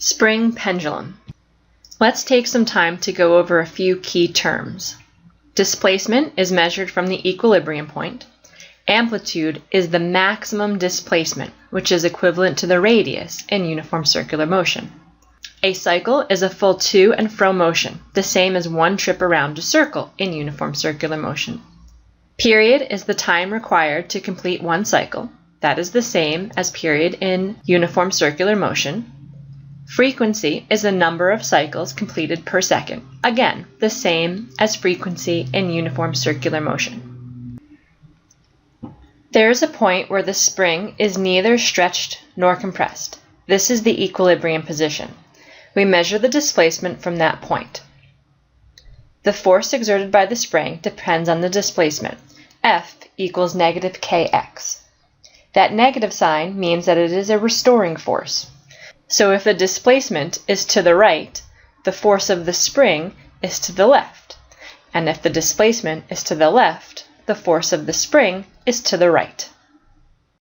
Spring pendulum. Let's take some time to go over a few key terms. Displacement is measured from the equilibrium point. Amplitude is the maximum displacement, which is equivalent to the radius in uniform circular motion. A cycle is a full to and fro motion, the same as one trip around a circle in uniform circular motion. Period is the time required to complete one cycle. That is the same as period in uniform circular motion. Frequency is the number of cycles completed per second. Again, the same as frequency in uniform circular motion. There is a point where the spring is neither stretched nor compressed. This is the equilibrium position. We measure the displacement from that point. The force exerted by the spring depends on the displacement. F equals negative kx. That negative sign means that it is a restoring force. So if the displacement is to the right, the force of the spring is to the left. And if the displacement is to the left, the force of the spring is to the right.